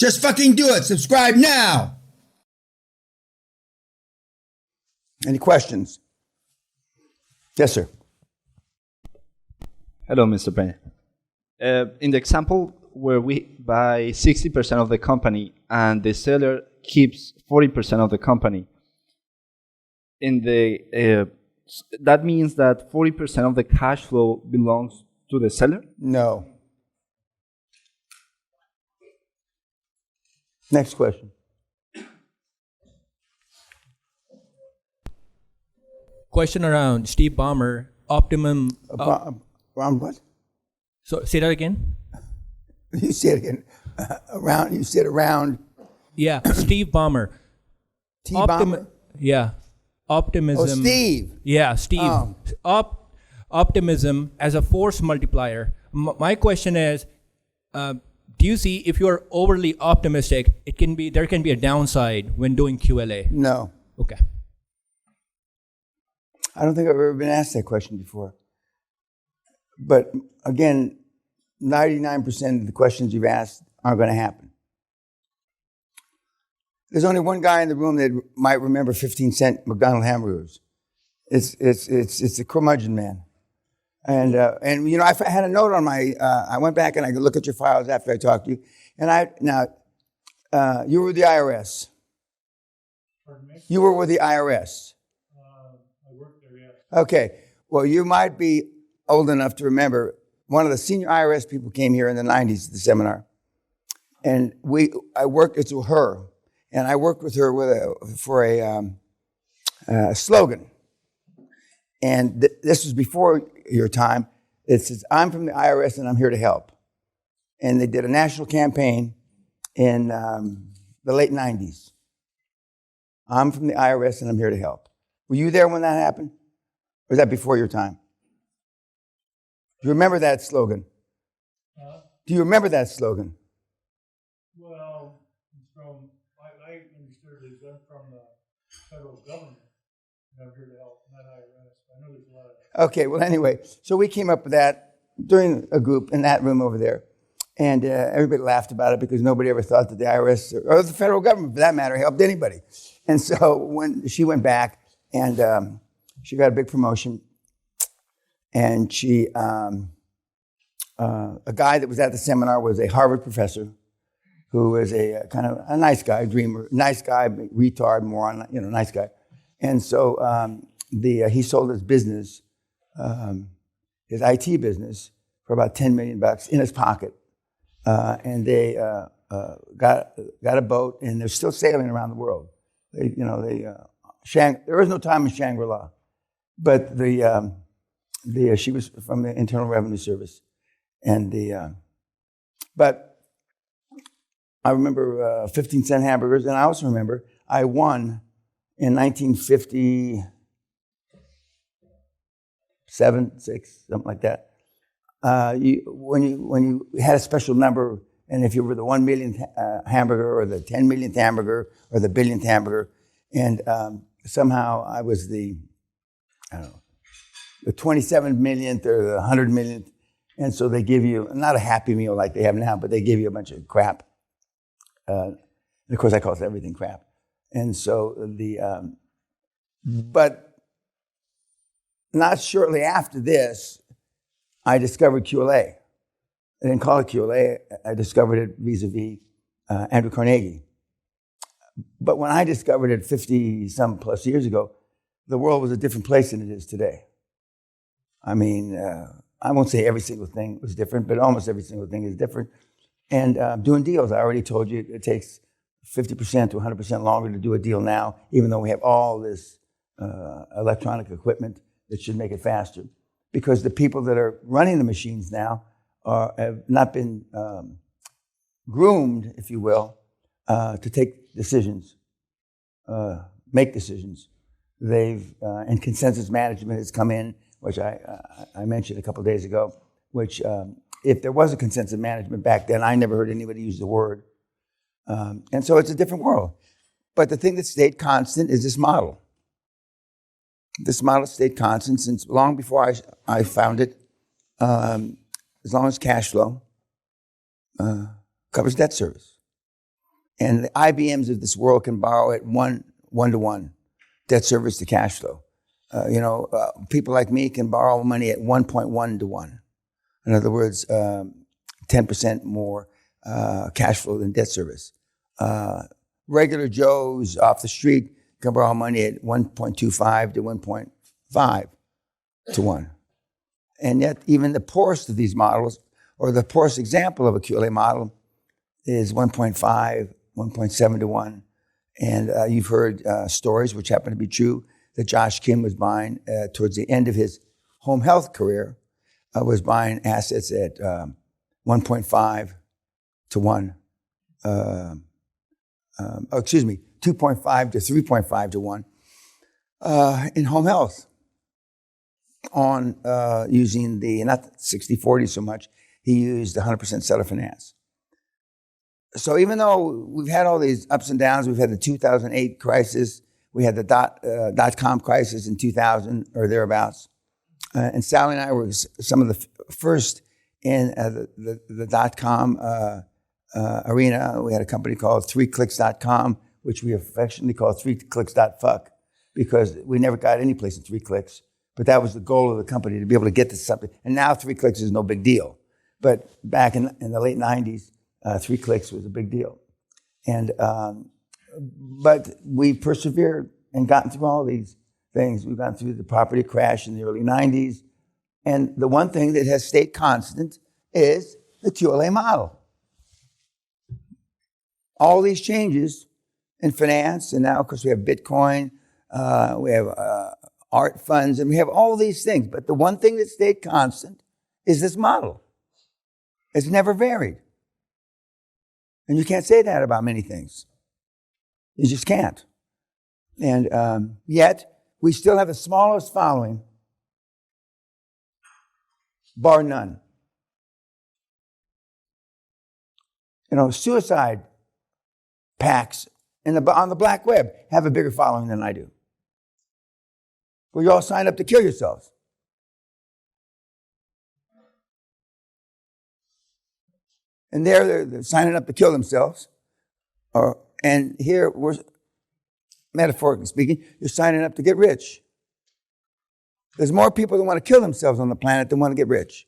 Just fucking do it. Subscribe now. Any questions? Yes, sir. Hello, Mr. Peña. In the example where we buy 60% of the company and the seller keeps 40% of the company, that means that 40% of the cash flow belongs to the seller? No. Next question. Question around Steve Ballmer, Optimum. Around what? So say that again. You said again. Around. You said around. Yeah, Steve Ballmer. Ballmer? Yeah, Optimism. Oh, Steve. Yeah, Steve. Optimism as a force multiplier. My question is, do you see if you're overly optimistic, there can be a downside when doing QLA? No. Okay. I don't think I've ever been asked that question before. But again, 99% of the questions you've asked aren't going to happen. There's only one guy in the room that might remember 15-cent McDonald's hamburgers. It's the curmudgeon man. And you know, I had a note on my, I went back and I could look at your files after I talked to you. And you were with the IRS. Pardon me? You were with the IRS. I worked there, yes. Okay. Well, you might be old enough to remember one of the senior IRS people came here in the 90s to the seminar. And I worked with her. And I worked with her for a slogan. And this was before your time. It says, I'm from the IRS and I'm here to help. And they did a national campaign in the late 90s. I'm from the IRS and I'm here to help. Were you there when that happened? Or was that before your time? Do you remember that slogan? Do you remember that slogan? Well, I understood it was from the federal government. And I'm here to help, not IRS. I know there's a lot of... Okay, well, anyway, so we came up with that during a group in that room over there. And everybody laughed about it because nobody ever thought that the IRS, or the federal government for that matter, helped anybody. And so when she went back and she got a big promotion, and she, a guy that was at the seminar was a Harvard professor who was a kind of a nice guy, dreamer, nice guy, retard, moron, nice guy. And so he sold his business, his IT business, for about $10 million in his pocket. And they got a boat, and they're still sailing around the world. There is no time in Shangri-La, but she was from the Internal Revenue Service, and but I remember 15-cent hamburgers, and I also remember I won in 1957, 6, something like that. When you had a special number, and if you were the 1 millionth hamburger or the 10 millionth hamburger or the billionth hamburger, and somehow I was the 27 millionth or the 100 millionth, and so they give you not a Happy Meal like they have now, but they give you a bunch of crap. And of course, I call everything crap. And so but not shortly after this, I discovered QLA. I didn't call it QLA. I discovered it vis-a-vis Andrew Carnegie. But when I discovered it 50-some plus years ago, the world was a different place than it is today. I mean, I won't say every single thing was different, but almost every single thing is different. And doing deals, I already told you, it takes 50% to 100% longer to do a deal now, even though we have all this electronic equipment that should make it faster. Because the people that are running the machines now have not been groomed, if you will, to take decisions, make decisions. And consensus management has come in, which I mentioned a couple of days ago, which if there was a consensus management back then, I never heard anybody use the word. And so it's a different world. But the thing that stayed constant is this model. This model stayed constant since long before I found it, as long as cash flow covers debt service. And the IBMs of this world can borrow at one-to-one, debt service to cash flow. People like me can borrow money at 1.1 to 1. In other words, 10% more cash flow than debt service. Regular Joes off the street can borrow money at 1.25 to 1.5 to 1. And yet, even the poorest of these models, or the poorest example of a QLA model, is 1.5, 1.7 to 1. And you've heard stories, which happen to be true, that Josh Kim was buying towards the end of his home health career, was buying assets at 1.5 to 1. 2.5 to 3.5 to 1 in home health on using not 60-40 so much, he used 100% seller finance. So even though we've had all these ups and downs, we've had the 2008 crisis, we had the dot-com crisis in 2000 or thereabouts, and Sally and I were some of the first in the dot-com arena. We had a company called ThreeClicks.com, which we affectionately call ThreeClicks.fuck, because we never got any place in 3 clicks. But that was the goal of the company, to be able to get to something. And now 3 clicks is no big deal. But back in the late 90s, 3 clicks was a big deal. And but we persevered and gotten through all these things. We've gone through the property crash in the early 90s. And the one thing that has stayed constant is the QLA model. All these changes in finance, and now, of course, we have Bitcoin, we have art funds, and we have all these things. But the one thing that stayed constant is this model. It's never varied. And you can't say that about many things. You just can't. And yet, we still have the smallest following, bar none. Suicide pacts on the black web have a bigger following than I do. Where you all sign up to kill yourselves. And they're signing up to kill themselves. And here, we're, metaphorically speaking, you're signing up to get rich. There's more people that want to kill themselves on the planet than want to get rich.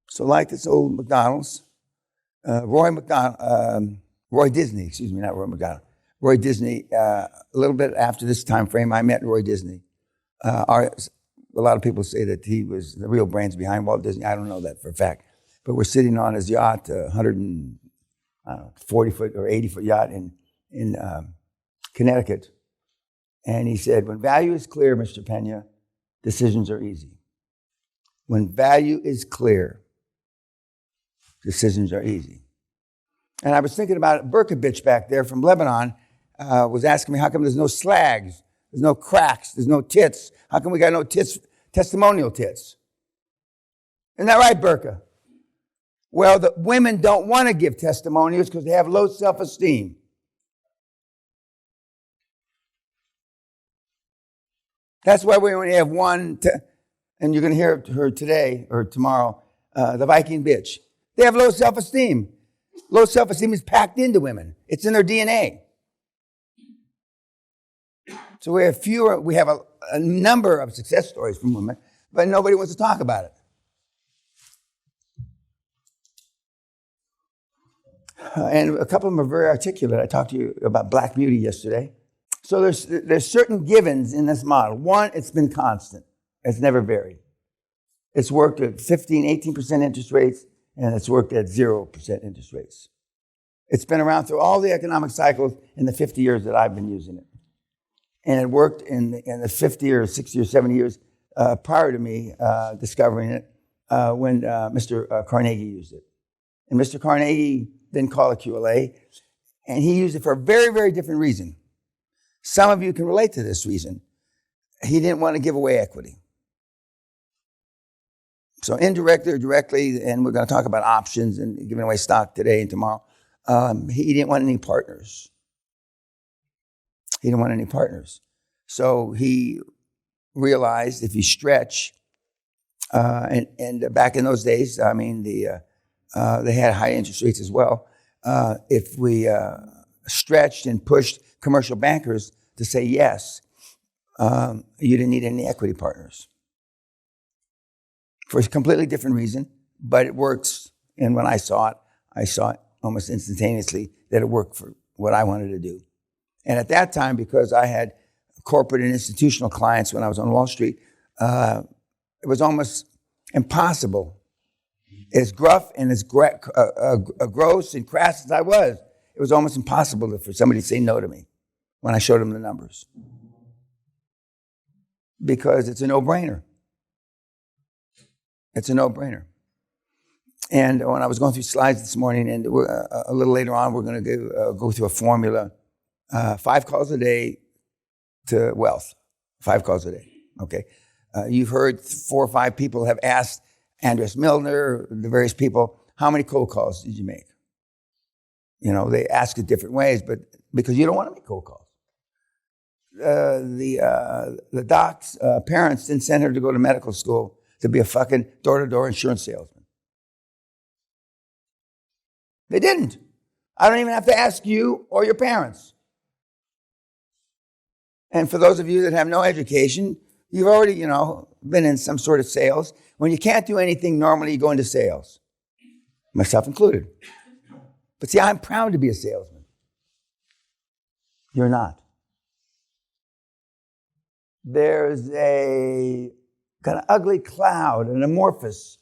So like this old McDonald's, Roy Disney, not Roy McDonald. Roy Disney, a little bit after this time frame, I met Roy Disney. A lot of people say that he was the real brains behind Walt Disney. I don't know that for a fact. But we're sitting on his yacht, 140-foot or 80-foot yacht in Connecticut. And he said, when value is clear, Mr. Peña, decisions are easy. When value is clear, decisions are easy. And I was thinking about Burka bitch back there from Lebanon, was asking me, how come there's no slags, there's no cracks, there's no tits? How come we got no tits, testimonial tits? Isn't that right, Burka? Well, the women don't want to give testimonials because they have low self-esteem. That's why we only have one, and you're going to hear her today or tomorrow, the Viking bitch. They have low self-esteem. Low self-esteem is packed into women. It's in their DNA. So we have a number of success stories from women, but nobody wants to talk about it. And a couple of them are very articulate. I talked to you about Black Beauty yesterday. So there's certain givens in this model. One, it's been constant. It's never varied. It's worked at 15, 18% interest rates, and it's worked at 0% interest rates. It's been around through all the economic cycles in the 50 years that I've been using it. And it worked in the 50 or 60 or 70 years prior to me discovering it when Mr. Carnegie used it. And Mr. Carnegie didn't call it QLA, and he used it for a very, very different reason. Some of you can relate to this reason. He didn't want to give away equity. So indirectly or directly, and we're going to talk about options and giving away stock today and tomorrow, he didn't want any partners. He didn't want any partners. So he realized if you stretch, and back in those days, I mean, the they had high interest rates as well. If we stretched and pushed commercial bankers to say yes, you didn't need any equity partners. For a completely different reason, but it works. And when I saw it almost instantaneously that it worked for what I wanted to do. And at that time, because I had corporate and institutional clients when I was on Wall Street, it was almost impossible. As gruff and as gross and crass as I was, it was almost impossible for somebody to say no to me when I showed them the numbers. Because it's a no-brainer. It's a no-brainer. And when I was going through slides this morning, and a little later on, we're going to go through a formula, 5 calls a day to wealth, 5 calls a day, okay? You've heard 4 or 5 people have asked Andres Milner, the various people, how many cold calls did you make? You know, they ask it different ways, but because you don't want to make cold calls. The doc's parents didn't send her to go to medical school to be a fucking door-to-door insurance salesman. They didn't. I don't even have to ask you or your parents. And for those of you that have no education, you've already, been in some sort of sales. When you can't do anything normally, you go into sales. Myself included. But see, I'm proud to be a salesman. You're not. There's a kind of ugly cloud, an amorphous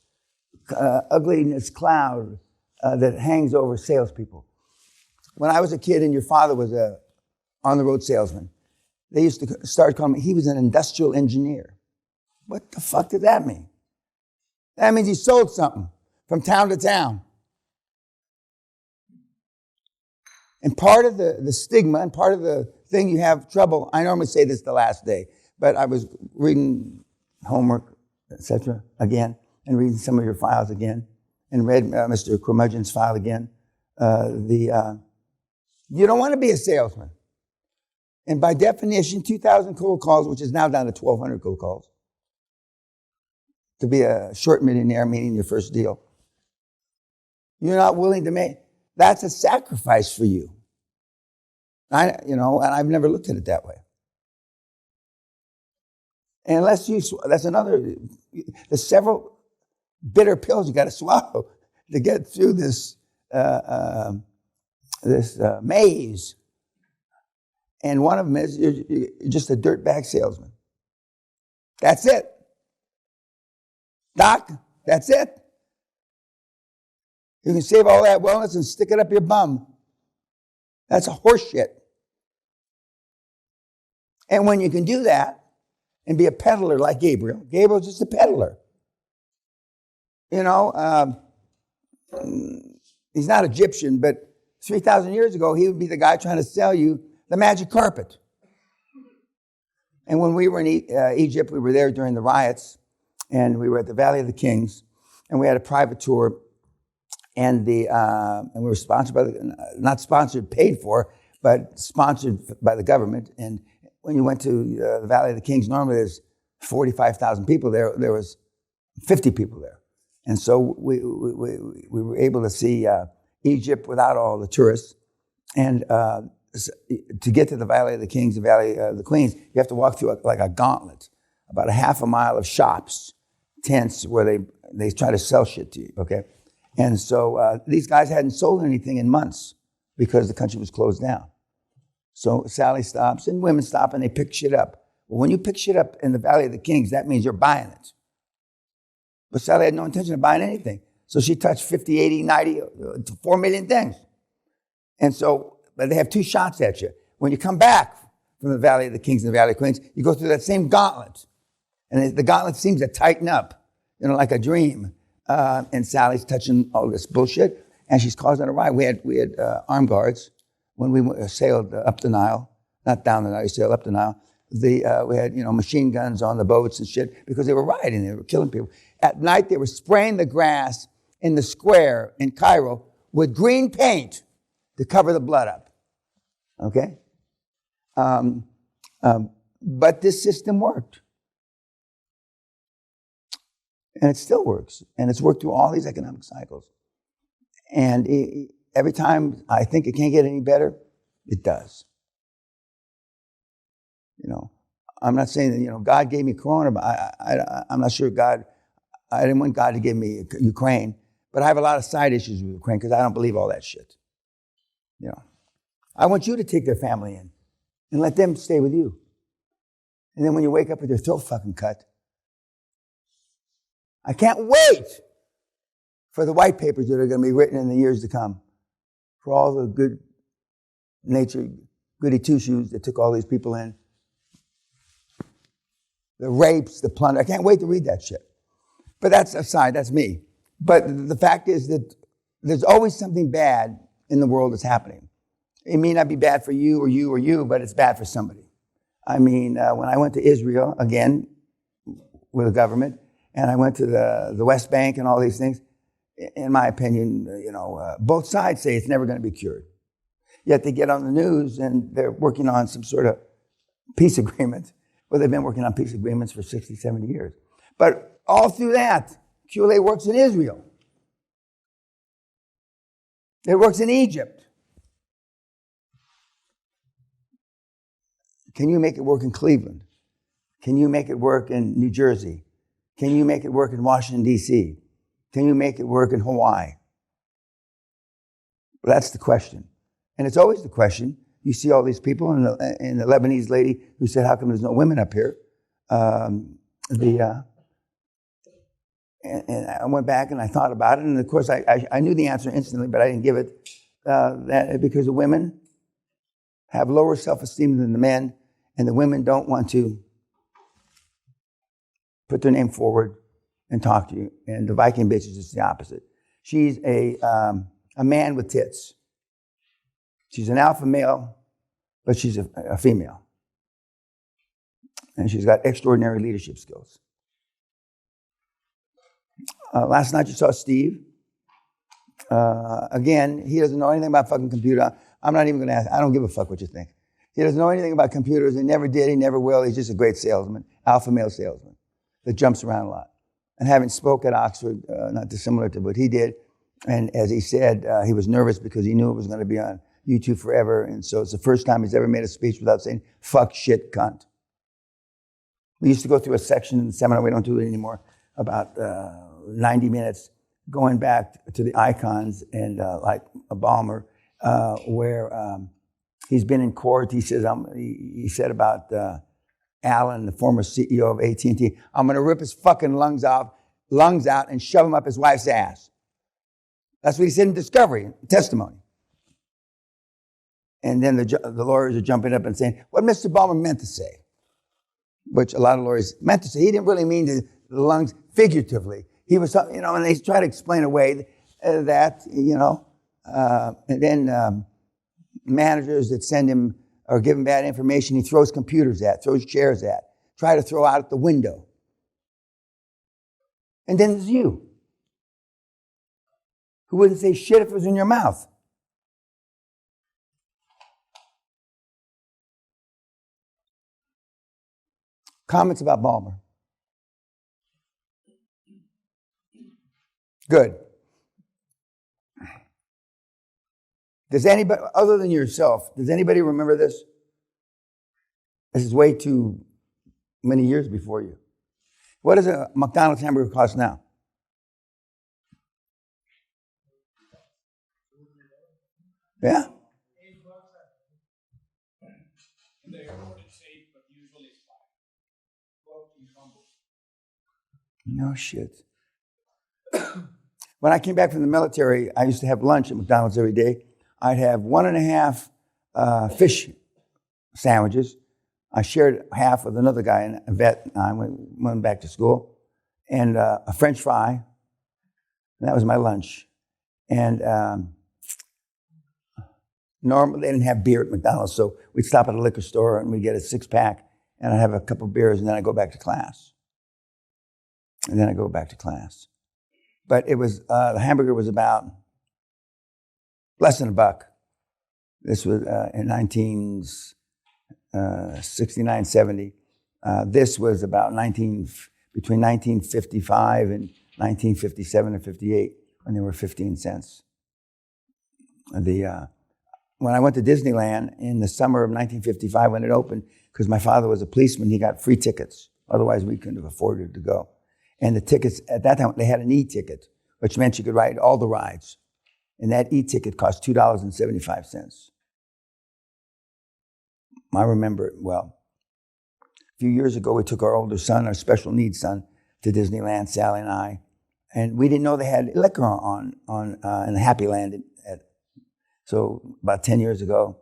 ugliness cloud that hangs over salespeople. When I was a kid and your father was a on-the-road salesman, they used to start calling me, he was an industrial engineer. What the fuck did that mean? That means he sold something from town to town. And part of the stigma and part of the thing you have trouble, I normally say this the last day, but I was reading homework, etc., again, and reading some of your files again, and read Mr. Curmudgeon's file again. You don't want to be a salesman. And by definition, 2,000 cold calls, which is now down to 1,200 cold calls, to be a short millionaire, meaning your first deal. You're not willing to make, that's a sacrifice for you. And I've never looked at it that way. Unless that's another, there's several bitter pills you got to swallow to get through this maze. And one of them is you're just a dirtbag salesman. That's it. Doc, that's it. You can save all that wellness and stick it up your bum. That's a horse shit. And when you can do that and be a peddler like Gabriel's just a peddler. He's not Egyptian, but 3,000 years ago, he would be the guy trying to sell you the magic carpet. And when we were in Egypt, we were there during the riots, and we were at the Valley of the Kings, and we had a private tour, and we were sponsored by not sponsored, paid for, but sponsored by the government. And when you went to the Valley of the Kings, normally there's 45,000 people there. There was 50 people there. And so we were able to see Egypt without all the tourists. And to get to the Valley of the Kings, the Valley of the Queens, you have to walk through like a gauntlet, about a half a mile of shops, tents where they try to sell shit to you, okay? And so these guys hadn't sold anything in months because the country was closed down. So Sally stops and women stop and they pick shit up. Well, when you pick shit up in the Valley of the Kings, that means you're buying it. But Sally had no intention of buying anything. So she touched 50, 80, 90, 4 million things. And so, but they have 2 shots at you. When you come back from the Valley of the Kings and the Valley of the Queens, you go through that same gauntlet. And the gauntlet seems to tighten up, like a dream. And Sally's touching all this bullshit, and she's causing a riot. We had armed guards when we sailed up the Nile, not down the Nile, we sailed up the Nile. We had machine guns on the boats and shit because they were rioting, they were killing people. At night, they were spraying the grass in the square in Cairo with green paint to cover the blood up. Okay? But this system worked. And it still works. And it's worked through all these economic cycles. And every time I think it can't get any better, it does. I'm not saying that, God gave me Corona, but I'm not sure I didn't want God to give me Ukraine, but I have a lot of side issues with Ukraine because I don't believe all that shit. I want you to take their family in and let them stay with you. And then when you wake up with your throat fucking cut, I can't wait for the white papers that are going to be written in the years to come, for all the good-natured goody two-shoes that took all these people in. The rapes, the plunder. I can't wait to read that shit. But that's aside, that's me. But the fact is that there's always something bad in the world that's happening. It may not be bad for you or you or you, but it's bad for somebody. I mean, when I went to Israel, again, with the government, and I went to the West Bank and all these things, in my opinion, both sides say it's never going to be cured. Yet they get on the news and they're working on some sort of peace agreement. Well, they've been working on peace agreements for 60, 70 years. But all through that, QLA works in Israel. It works in Egypt. Can you make it work in Cleveland? Can you make it work in New Jersey? Can you make it work in Washington, D.C.? Can you make it work in Hawaii? Well, that's the question. And it's always the question. You see all these people, and the Lebanese lady who said, how come there's no women up here? And I went back and I thought about it, and of course I knew the answer instantly, but I didn't give it, because the women have lower self-esteem than the men, and the women don't want to put their name forward and talk to you. And the Viking bitch is just the opposite. She's a man with tits. She's an alpha male, but she's a female. And she's got extraordinary leadership skills. Last night you saw Steve. Again, he doesn't know anything about fucking computer. I'm not even going to ask. I don't give a fuck what you think. He doesn't know anything about computers. He never did. He never will. He's just a great salesman, alpha male salesman that jumps around a lot. And having spoke at Oxford, not dissimilar to what he did, and as he said, he was nervous because he knew it was going to be on YouTube forever, and so it's the first time he's ever made a speech without saying, fuck, shit, cunt. We used to go through a section in the seminar, we don't do it anymore, about 90 minutes, going back to the icons and like a Balmer, where he's been in court. He says, he said about Allen, the former CEO of AT&T, I'm going to rip his fucking lungs out and shove him up his wife's ass. That's what he said in Discovery, testimony. And then the lawyers are jumping up and saying, what Mr. Ballmer meant to say, which a lot of lawyers meant to say. He didn't really mean the lungs figuratively. He was, and they try to explain away that, and then managers that send him or give him bad information, he throws computers at, throws chairs at, try to throw out the window. And then there's you, who wouldn't say shit if it was in your mouth. Comments about Ballmer? Good. Does anybody, other than yourself, does anybody remember this? This is way too many years before you. What does a McDonald's hamburger cost now? Yeah? No shit. When I came back from the military, I used to have lunch at McDonald's every day. I'd have 1.5 fish sandwiches. I shared half with another guy, a vet. I went back to school. And a French fry. And that was my lunch. And normally they didn't have beer at McDonald's, so we'd stop at a liquor store and we'd get a 6-pack, and I'd have a couple beers, and then I'd go back to class. And then I'd go back to class. But it was, the hamburger was about less than $1. This was in 1969, 70. This was about between 1955 and 1957 or 58, when they were 15 cents. When I went to Disneyland in the summer of 1955 when it opened, because my father was a policeman, he got free tickets. Otherwise, we couldn't have afforded to go. And the tickets, at that time, they had an e-ticket, which meant you could ride all the rides. And that e-ticket cost $2.75. I remember it well. A few years ago, we took our older son, our special needs son, to Disneyland, Sally and I. And we didn't know they had liquor on in the Happy Land. So about 10 years ago,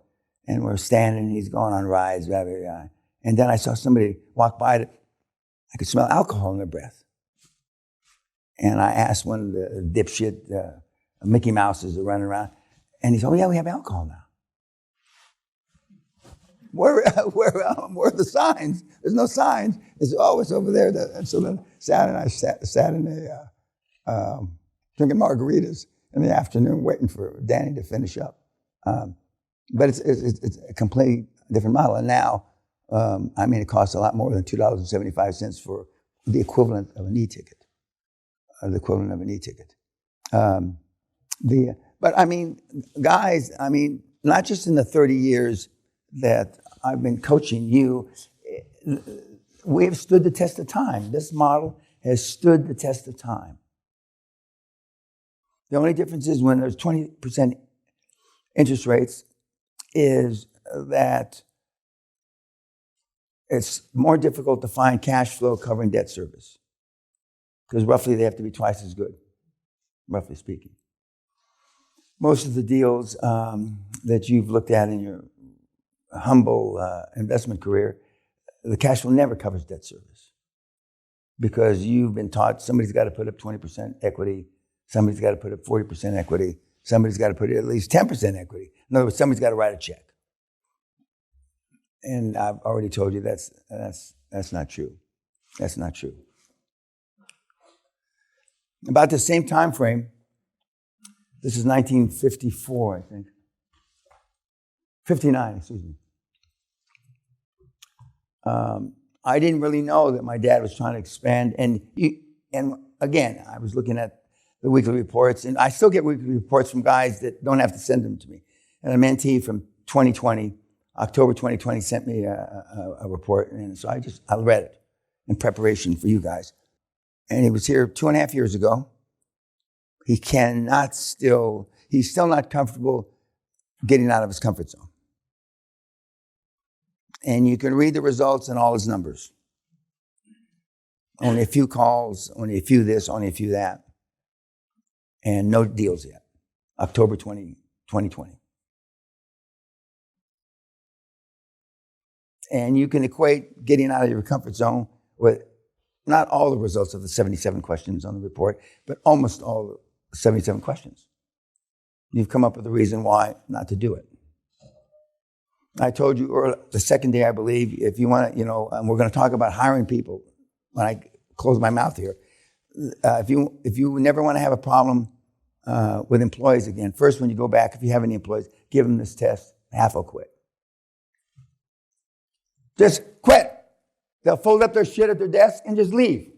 and we're standing, and he's going on rides, blah, blah, blah. And then I saw somebody walk by that I could smell alcohol in their breath. And I asked one of the dipshit Mickey Mouses that are running around, and he said, "Oh yeah, we have alcohol now." Where are the signs? There's no signs. It's over there. And so then Sad and I sat in drinking margaritas in the afternoon, waiting for Danny to finish up. But it's a completely different model. And now, it costs a lot more than $2.75 for the equivalent of an e-ticket. Guys, not just in the 30 years that I've been coaching you, we have stood the test of time. This model has stood the test of time. The only difference is when there's 20% interest rates is that it's more difficult to find cash flow covering debt service because roughly they have to be twice as good, roughly speaking. Most of the deals that you've looked at in your humble investment career, the cash flow never covers debt service because you've been taught somebody's got to put up 20% equity, somebody's got to put up 40% equity, somebody's got to put at least 10% equity. In other words, somebody's got to write a check. And I've already told you that's not true. That's not true. About the same time frame, this is 1954, I think. 59, excuse me. I didn't really know that my dad was trying to expand. And again, I was looking at the weekly reports, and I still get weekly reports from guys that don't have to send them to me. And a mentee from 2020, October 2020, sent me a report, and so I read it in preparation for you guys. And he was here 2.5 years ago. He's still not comfortable getting out of his comfort zone. And you can read the results and all his numbers. Only a few calls, only a few this, only a few that. And no deals yet. October 2020. And you can equate getting out of your comfort zone with not all the results of the 77 questions on the report, but almost all the 77 questions. You've come up with a reason why not to do it. I told you the second day, I believe, if you want to, and we're going to talk about hiring people when I close my mouth here. If you never want to have a problem with employees again, first when you go back, if you have any employees, give them this test, half will quit. Just quit. They'll fold up their shit at their desk and just leave.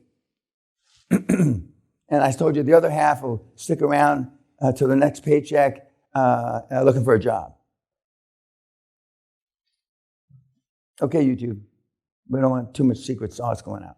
And I told you the other half will stick around till the next paycheck looking for a job. Okay, YouTube. We don't want too much secret sauce going out.